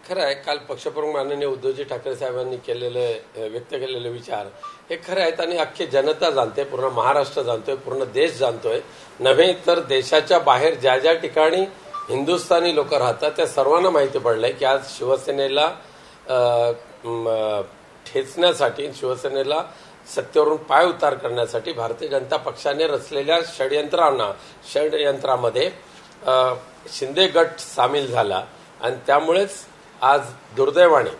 खरं आहे, काल पक्षप्रमुख माननीय उद्धवजी ठाकरे साहेबांनी व्यक्त केलेले विचार हे खरं आहेत आणि अख्खी जनता जाणते, पूर्ण महाराष्ट्र जाणतोय, पूर्ण देश जाणतोय. नव्हे तर देशाच्या बाहेर ज्या ज्या ठिकाणी हिंदुस्थानी लोक राहतात त्या सर्वांना माहिती पडलंय की आज शिवसेनेला ठेचण्यासाठी, शिवसेनेला सत्तेवरून पाय उतार करण्यासाठी भारतीय जनता पक्षाने रचलेल्या षडयंत्रामध्ये शिंदे गट सामील झाला आणि त्यामुळेच आज दुर्दैवाने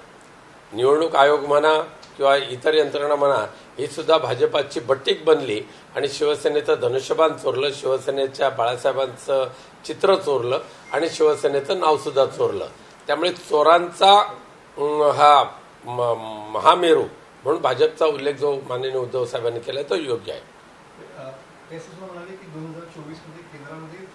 निवडणूक आयोग म्हणा किंवा इतर यंत्रणा म्हणा ही सुद्धा भाजपाची बट्टीक बनली आणि शिवसेनेचं धनुष्यबाण चोरलं, शिवसेनेच्या बाळासाहेबांचं चित्र चोरलं आणि शिवसेनेचं नाव सुद्धा चोरलं. त्यामुळे चोरांचा हा महामेरू म्हणून भाजपचा उल्लेख जो माननीय उद्धव साहेबांनी केला तो योग्य आहे. म्हणाले की 2024 मध्ये केंद्रामध्ये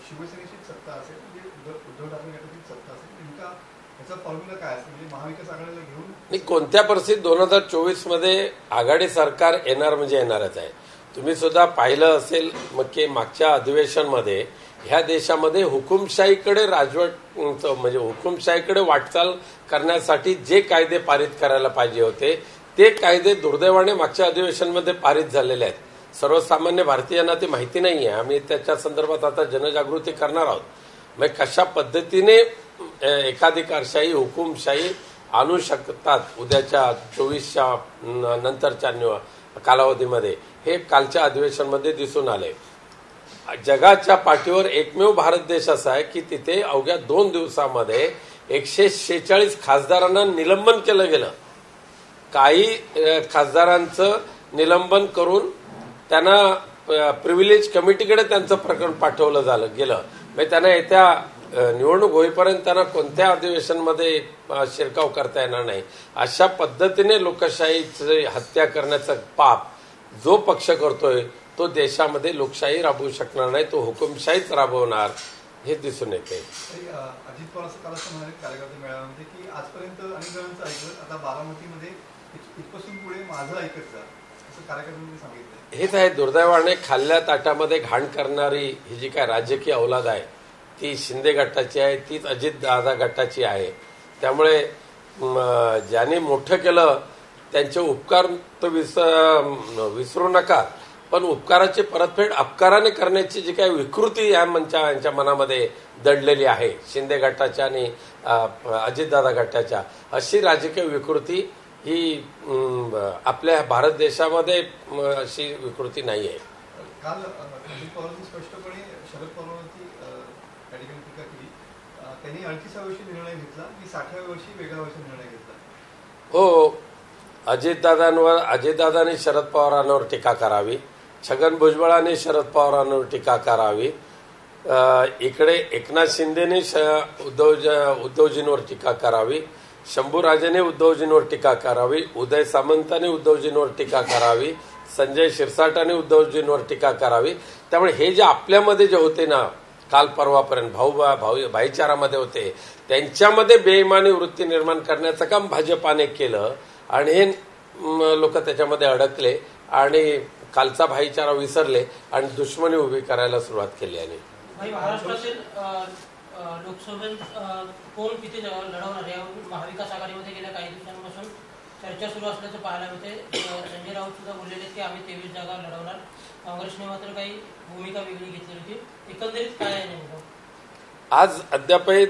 शिवसेनेची सत्ता असेल, म्हणजे उद्धव ठाकरे गटाची सत्ता असेल, नेमका याचा फॉर्म्युला काय असेल, म्हणजे महाविकास आघाडीला घेऊन कोणत्या परिस्थितीत 2024 मध्ये आघाडी सरकार येणार म्हणजे येणारच आहे. तुम्ही सुद्धा पाहिलं असेल मग की मागच्या अधिवेशनमध्ये ह्या देशामध्ये हुकुमशाहीकडे म्हणजे हुकुमशाहीकडे वाटचाल करण्यासाठी जे कायदे पारित करायला पाहिजे होते ते कायदे दुर्दैवाने मागच्या अधिवेशनमध्ये पारित झालेले आहेत. सर्वसामान्य भारतीयांना ती माहिती नाही आहे. आम्ही त्याच्या संदर्भात आता जनजागृती करणार आहोत. मग कशा पद्धतीने एकाधिकारशाही, हुकुमशाही आणू शकतात उद्याच्या 24च्या नंतरच्या कालावधीमध्ये हे कालच्या अधिवेशनमध्ये दिसून आले. जगाच्या पाठीवर एकमेव भारत देश असा आहे की तिथे अवघ्या 2 दिवसामध्ये 146 खासदारांना निलंबन केलं गेलं. काही खासदारांचं निलंबन करून त्यांना प्रिव्हिलेज कमिटीकडे त्यांचं प्रकरण पाठवलं गेलं. म्हणजे त्यांना येत्या निवडणूक होईपर्यंत त्यांना कोणत्या अधिवेशनमध्ये शिरकाव करता येणार नाही. अशा पद्धतीने लोकशाहीची हत्या करण्याचं पाप जो पक्ष करतोय तो देशामध्ये लोकशाही राबवू शकणार नाही, तो हुकुमशाहीच राबवणार हे दिसून येते. अजित पवार असं काल असं म्हणाले कार्यकर्ते मेळाव्यामध्ये की आजपर्यंत अनेक जणांचं ऐकलं, आता बारामतीमध्ये इथपासून पुढे माझं ऐकत जा असं कार्यकर्त्यांनी सांगितलं. हेच आहे, दुर्दैवाने खाल्ल्या ताटामध्ये घाण करणारी ही जी काय राजकीय औलाद आहे ती शिंदे गटाची आहे, तीच अजित दादा गटाची आहे. त्यामुळे ज्याने मोठं केलं त्यांचे उपकार तर विसरू नका, पण उपकाराची परतफेड अपकाराने करण्याची जी काही विकृती यांच्या मनामध्ये दडलेली आहे शिंदे गटाच्या आणि अजितदादा गटाच्या, अशी राजकीय विकृती ही आपल्या भारत देशामध्ये अशी विकृती नाही आहे. काल अजित पवारांनी स्पष्टपणे शरद पवारांवरती त्या ठिकाणी टीका केली. त्यांनी 38व्या वर्षी निर्णय घेतला की 60व्या वर्षी वेगळ्या वर्षी निर्णय घेतला. हो, अजितदादांनी शरद पवारांवर टीका करावी, छगन भुजबळांनी शरद पवारांवर टीका करावी, इकडे एकनाथ शिंदेने उद्धवजींवर टीका करावी, शंभूराजेने उद्धवजींवर टीका करावी, उदय सामंतांनी उद्धवजींवर टीका करावी, संजय शिरसाटाने उद्धवजींवर टीका करावी. त्यामुळे हे जे आपल्यामध्ये जे होते ना काल परवापर्यंत भाईचारामध्ये होते त्यांच्यामध्ये बेईमानी वृत्ती निर्माण करण्याचं काम भाजपाने केलं आणि हे लोक त्याच्यामध्ये अडकले आणि कालचा भाईचारा विसरले आणि दुश्मनी उभी करायला सुरुवात केली. आणि महाराष्ट्रातील लोकसभेत कोण किती लढवणार यावर महाविकास आघाडीमध्ये गेल्या काही दिवसांपासून चर्चा सुरू असल्याचं पाहायला मिळते. संजय राऊत सुद्धा बोललेले की आम्ही 23 जागा लढवणार. काँग्रेसने मात्र काही भूमिका वेगळी घेतली होती. एकंदरीत काय आहे नेमकं? आज अद्यापही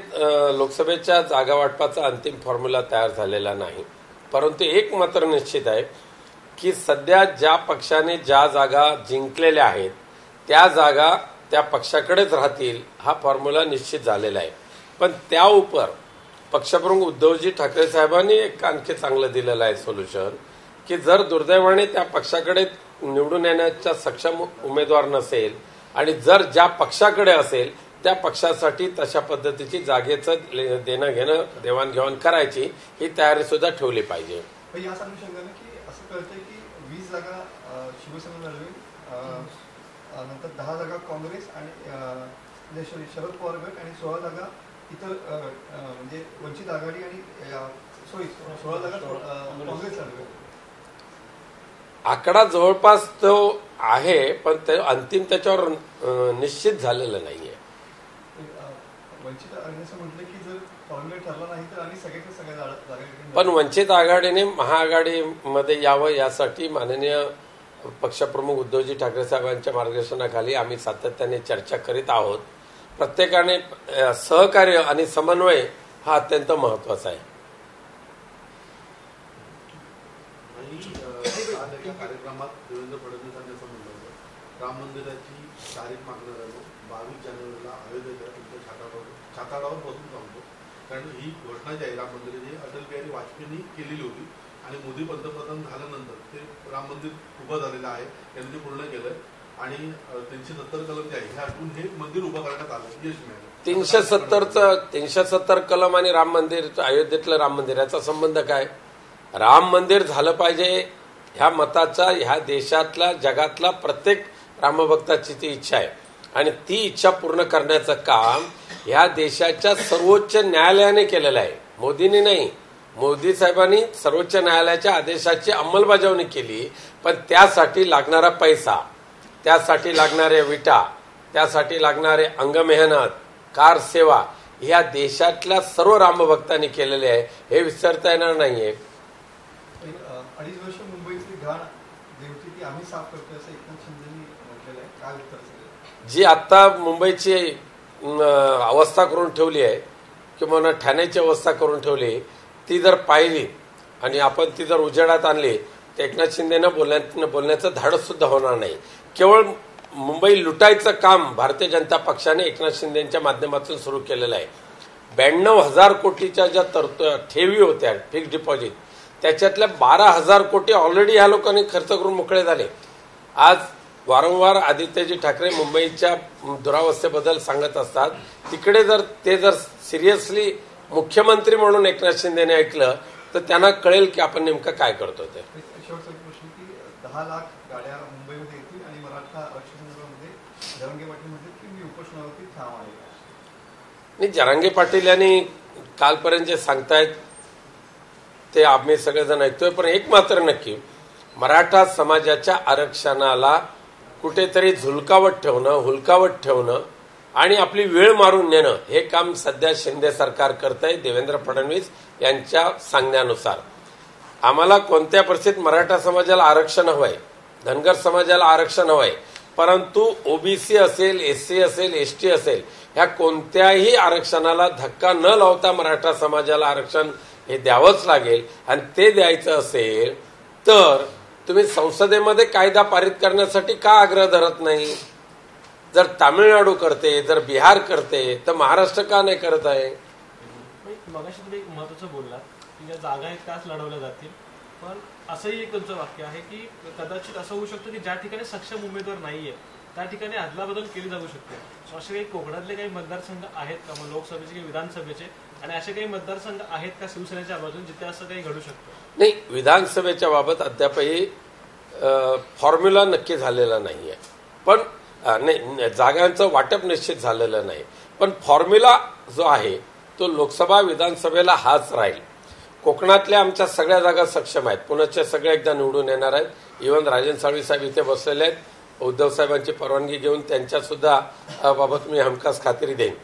लोकसभेच्या जागा वाटपाचा अंतिम फॉर्म्युला तयार झालेला नाही, परंतु एक मात्र निश्चित आहे की सध्या ज्या पक्षाने ज्या जागा जिंकलेल्या आहेत त्या जागा त्या पक्षाकडेच राहतील हा फॉर्म्युला निश्चित झालेला आहे. पण त्या उपर पक्षप्रमुख उद्धवजी ठाकरे साहेबांनी एक आणखी चांगलं दिलेलं आहे सोल्युशन की जर दुर्दैवाने त्या पक्षाकडे निवडून येण्याचा सक्षम उमेदवार नसेल आणि जर ज्या पक्षाकडे असेल त्या पक्षासाठी तशा पद्धतीची जागेचं देणं घेणं देवाणघेवाण करायची ही तयारी सुद्धा ठेवली पाहिजे. या अनुषंगाने की असं कळतंय की 20 जागा शिवसेना लढवेल, नंतर 10 जागा काँग्रेस आणि शरद पवार गट आणि 16 जागा इतर म्हणजे वंचित आघाडी आणि 16 जागा काँग्रेस लढवेल. आकडा जवळपास तो आहे पण ते अंतिम त्याच्यावर निश्चित झालेलं नाहीये. वंचित आघाडी असं म्हटलं की जर फॉर्म्युला ठरला नाही तर आम्ही सगळ्या जागा पण वंचित आघाडीने महाआघाडीमध्ये यावं यासाठी माननीय पक्षप्रमुख उद्धवजी ठाकरे साहेबांच्या मार्गदर्शनाखाली आम्ही सातत्याने चर्चा करीत आहोत. प्रत्येकाने सहकार्य आणि समन्वय हा अत्यंत महत्वाचा आहे. कार्यक्रमात देवेंद्र फडणवीसांनी असं म्हटलं होतं, राम मंदिराची तारीख मागणार आहे 22 जानेवारीला अयोध्येच्या तुमच्या छाताडावर बसून सांगतो. कारण ही घोषणा जी आहे राम मंदिराची अटल बिहारी वाजपेयींनी केलेली होती आणि मोदी पंतप्रधान झाल्यानंतर ते राम मंदिर उभं झालेलं आहे, त्यांनी ते पूर्ण केलंय आणि 370 कलम जे आहे हे आठवून हे मंदिर उभं करण्यात आलं, यश मिळालं. 370 कलम आणि राम मंदिर, अयोध्येतलं राम मंदिर याचा संबंध काय? राम मंदिर झालं पाहिजे ह्या मताचा ह्या देशातला जगातला प्रत्येक रामभक्ताची ती इच्छा आहे आणि ती इच्छा पूर्ण करण्याचं काम ह्या देशाच्या सर्वोच्च न्यायालयाने केलेलं आहे, मोदींनी नाही. मोदी साहेबांनी सर्वोच्च न्यायालयाच्या आदेशाची अंमलबजावणी केली, पण त्यासाठी लागणारा पैसा, त्यासाठी लागणारे विटा, त्यासाठी लागणारे अंगमेहनत, कार सेवा ह्या देशातल्या सर्व रामभक्तांनी केलेले आहे, हे विसरता येणार नाहीये. 2.5 वर्ष मुंबईतली घाण जी होती ती आम्ही साफ करतोय असं एकनाथ शिंदेनी म्हटलेलं आहे. काय उत्तर असेल? जी आता मुंबईची अवस्था करून ठेवली आहे किंवा ठाण्याची अवस्था करून ठेवली, ती जर पाहिली आणि आपण ती जर उजेडात आणली तर एकनाथ शिंदेना बोलण्याचं धाडस सुद्धा होणार नाही. केवळ मुंबई लुटायचं काम भारतीय जनता पक्षाने एकनाथ शिंदेच्या माध्यमातून सुरू केलेलं आहे. 92,000 कोटीच्या ज्या ठेवी होत्या फिक्स्ड डिपॉझिट, त्याच्यातल्या 12,000 कोटी ऑलरेडी ह्या लोकांनी खर्च करून मोकळे झाले. आज वारंवार आदित्यजी ठाकरे मुंबईच्या दुरावस्थेबद्दल सांगत असतात, तिकडे जर सिरियसली मुख्यमंत्री म्हणून एकनाथ शिंदेने ऐकलं तर त्यांना कळेल की आपण नेमकं काय करतो. ते शेवटचा प्रश्न की 10 लाख गाड्या मुंबईमध्ये येतील आणि मराठा आरक्षणामध्ये जरांगे पाटील म्हणतात की मी उपोषणावरती ठाम आहे. नाही, जरांगे पाटील यांनी कालपर्यंत जे सांगतायत ते आम्ही सगळेजण ऐकतोय, पण एक मात्र नक्की, मराठा समाजाच्या आरक्षणाला कुठेतरी झुलकावत ठेवणं, हुलकावत ठेवणं आणि आपली वेळ मारून नेणं हे काम सध्या शिंदे सरकार करतंय. देवेंद्र फडणवीस यांच्या सांगण्यानुसार आम्हाला कोणत्या परिस्थितीत मराठा समाजाला आरक्षण हवंय, धनगर समाजाला आरक्षण हवंय, परंतु ओबीसी असेल, एससी असेल, एसटी असेल, ह्या कोणत्याही आरक्षणाला धक्का न लावता मराठा समाजाला आरक्षण हे द्यावंच लागेल. आणि ते द्यायचं असेल तर तुम्ही संसदेमध्ये कायदा पारित करण्यासाठी का आग्रह धरत नाही? जर तामिळनाडू करते, जर बिहार करते, तर महाराष्ट्र का नाही करत आहे? मगाशी तुम्ही एक महत्वाचं बोललात की ज्या जागा आहेत त्याच लढवल्या जातील, पण असंही एक तुमचं वाक्य आहे की कदाचित असं होऊ शकतं की ज्या ठिकाणी सक्षम उमेदवार नाहीये त्या ठिकाणी अदलाबदल केली जाऊ शकते. असे काही कोकणातले काही मतदारसंघ आहेत का, मग लोकसभेचे किंवा विधानसभेचे, आणि असे काही मतदारसंघ आहेत का शिवसेनेच्या बाजून जिथे असं काही घडू शकतं? नाही, विधानसभेच्या बाबत अद्यापही फॉर्म्युला नक्की झालेला नाहीये, पण नाही, जागांचं वाटप निश्चित झालेलं नाही, पण फॉर्म्युला जो आहे तो लोकसभा विधानसभेला हाच राहील. कोकणातल्या आमच्या सगळ्या जागा सक्षम आहेत, पुण्याचे सगळे एकदा निवडून येणार आहेत. इव्हन राजन साळवी साहेब इथे बसलेले आहेत, उद्धव साहेबांची परवानगी घेऊन त्यांच्या सुद्धा बाबत मी हमखास खात्री देईन,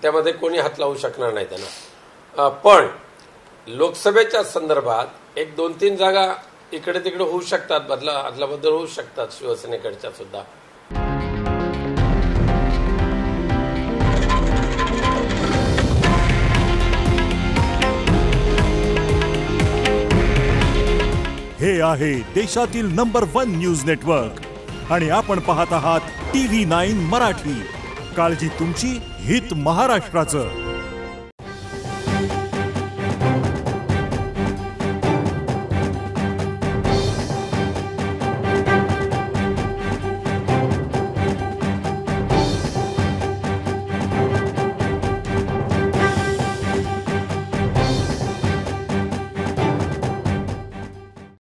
त्यामध्ये कोणी हात लावू शकणार नाही त्यांना. पण लोकसभेच्या संदर्भात 1-2-3 जागा इकडे तिकडे होऊ शकतात, अदलाबदल होऊ शकतात शिवसेनेकडच्या सुद्धा. हे आहे देशातील नंबर 1 न्यूज नेटवर्क आणि आपण पाहत आहात TV9 मराठी. काळजी तुमची, हित महाराष्ट्राचं.